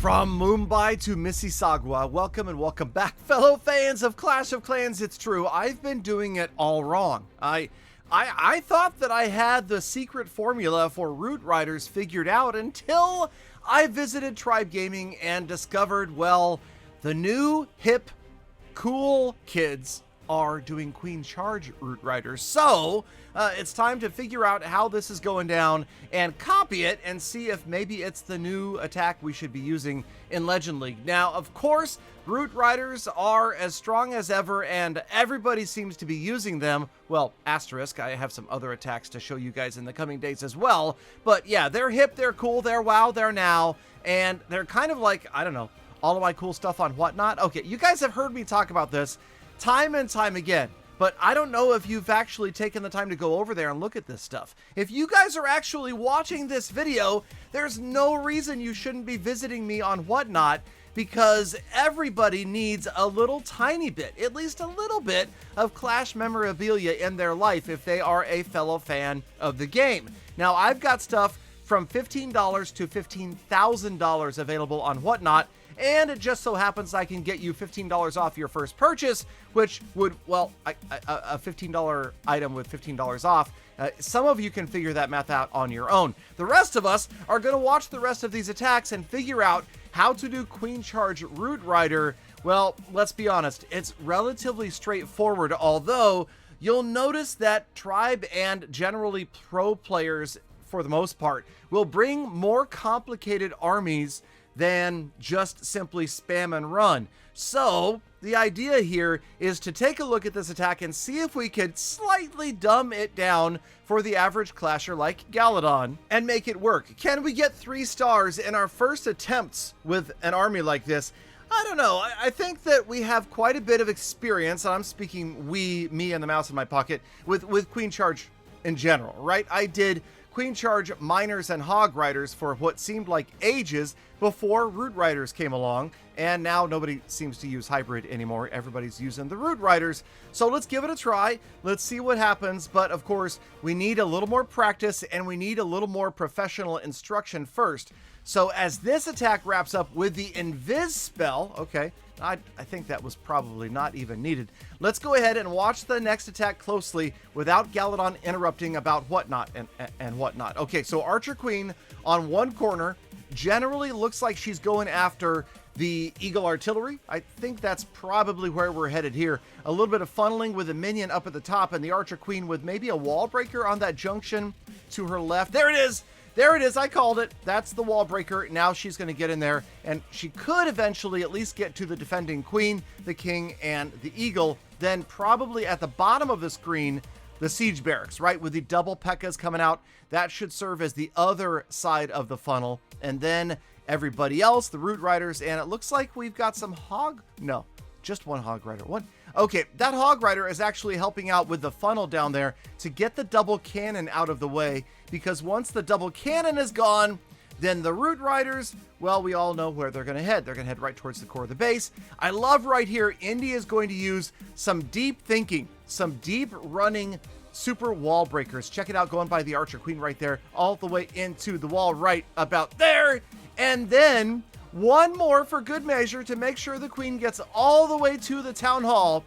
From Mumbai to Mississauga, welcome and welcome back, fellow fans of Clash of Clans. It's true, I've been doing it all wrong. I thought that I had the secret formula for Root Riders figured out until I visited Tribe Gaming and discovered, well, the new, hip, cool kids are doing Queen Charge Root Riders. So it's time to figure out how this is going down and copy it and see if maybe it's the new attack we should be using in Legend League. Now, of course, Root Riders are as strong as ever and everybody seems to be using them. Well, asterisk, I have some other attacks to show you guys in the coming days as well. But yeah, they're hip, they're cool, they're wow, they're now, and they're kind of like, I don't know, all of my cool stuff on Whatnot. Okay, you guys have heard me talk about this time and time again, but I don't know if you've actually taken the time to go over there and look at this stuff. If you guys are actually watching this video, there's no reason you shouldn't be visiting me on Whatnot, because everybody needs a little tiny bit, at least a little bit, of Clash memorabilia in their life if they are a fellow fan of the game. Now, I've got stuff from $15 to $15,000 available on Whatnot, and it just so happens I can get you $15 off your first purchase, which would, well, a $15 item with $15 off. Some of you can figure that math out on your own. The rest of us are going to watch the rest of these attacks and figure out how to do Queen Charge Root Rider. Well, let's be honest, it's relatively straightforward, although you'll notice that Tribe and generally pro players, for the most part, will bring more complicated armies than just simply spam and run. So the idea here is to take a look at this attack and see if we could slightly dumb it down for the average clasher like Galadon and make it work. Can we get 3 stars in our first attempts with an army like this? I don't know. I think that we have quite a bit of experience, and I'm speaking we, me, and the mouse in my pocket, with Queen Charge in general, right? I did Queen Charge Miners and Hog Riders for what seemed like ages before Root Riders came along, and now nobody seems to use Hybrid anymore. Everybody's using the Root Riders. So let's give it a try. Let's see what happens. But of course, we need a little more practice and we need a little more professional instruction first. So as this attack wraps up with the Invis spell, okay, I think that was probably not even needed. Let's go ahead and watch the next attack closely without Galadon interrupting about whatnot and whatnot. Okay, so Archer Queen on one corner generally looks like she's going after the Eagle Artillery. I think that's probably where we're headed here. A little bit of funneling with a minion up at the top and the Archer Queen with maybe a wall breaker on that junction to her left. There it is! There it is, I called it. That's the wall breaker. Now she's going to get in there, and she could eventually at least get to the defending queen, the king, and the eagle. Then probably at the bottom of the screen, the siege barracks, right? With the double P.E.K.K.A.s coming out. That should serve as the other side of the funnel. And then everybody else, the Root Riders, and it looks like we've got some no, just one Hog Rider. One. Okay, that Hog Rider is actually helping out with the funnel down there to get the double cannon out of the way, because once the double cannon is gone, then the Root Riders, well, we all know where they're going to head. They're going to head right towards the core of the base. I love right here, India is going to use some deep thinking, some deep running super wall breakers. Check it out, going by the Archer Queen right there, all the way into the wall right about there. And then one more for good measure to make sure the queen gets all the way to the town hall.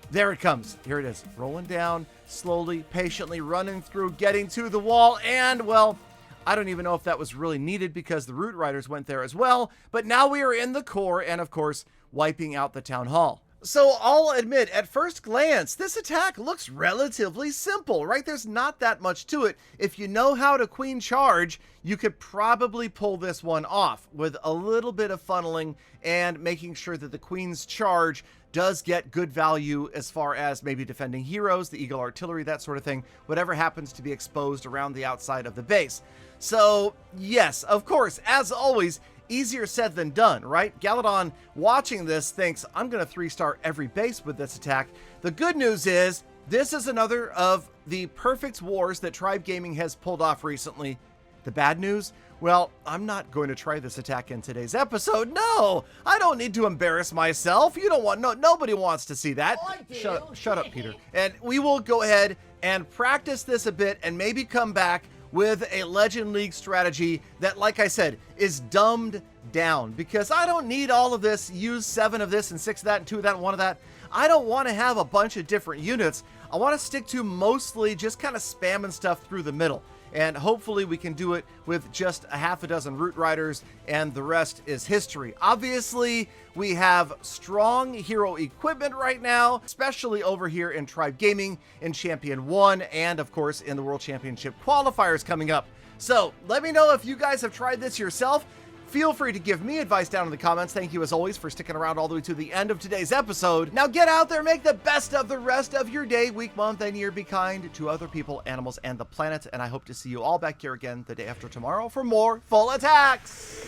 There it comes. Here it is. Rolling down, slowly, patiently running through, getting to the wall. And, well, I don't even know if that was really needed because the Root Riders went there as well. But now we are in the core and, of course, wiping out the town hall. So I'll admit, at first glance, this attack looks relatively simple, right? There's not that much to it. If you know how to Queen Charge, you could probably pull this one off with a little bit of funneling and making sure that the Queen's Charge does get good value as far as maybe defending heroes, the Eagle Artillery, that sort of thing, whatever happens to be exposed around the outside of the base. So yes, of course, as always, easier said than done, right? Galadon watching this thinks, I'm going to 3-star every base with this attack. The good news is, this is another of the perfect wars that Tribe Gaming has pulled off recently. The bad news? Well, I'm not going to try this attack in today's episode. No, I don't need to embarrass myself. You don't want, nobody wants to see that. Oh, shut up, Peter. And we will go ahead and practice this a bit and maybe come back with a Legend League strategy that, like I said, is dumbed down, because I don't need all of this, use 7 of this and 6 of that and 2 of that and 1 of that. I don't want to have a bunch of different units. I want to stick to mostly just kind of spamming stuff through the middle. And hopefully we can do it with just a half a dozen Root Riders, and the rest is history. Obviously, we have strong hero equipment right now, especially over here in Tribe Gaming, in Champion 1, and of course in the World Championship qualifiers coming up. So let me know if you guys have tried this yourself. Feel free to give me advice down in the comments. Thank you as always for sticking around all the way to the end of today's episode. Now get out there, make the best of the rest of your day, week, month, and year. Be kind to other people, animals, and the planet. And I hope to see you all back here again the day after tomorrow for more Full Attacks.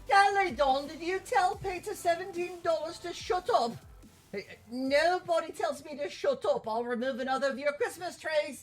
Galadon, did you tell Peter $17 to shut up? Nobody tells me to shut up. I'll remove another of your Christmas trees.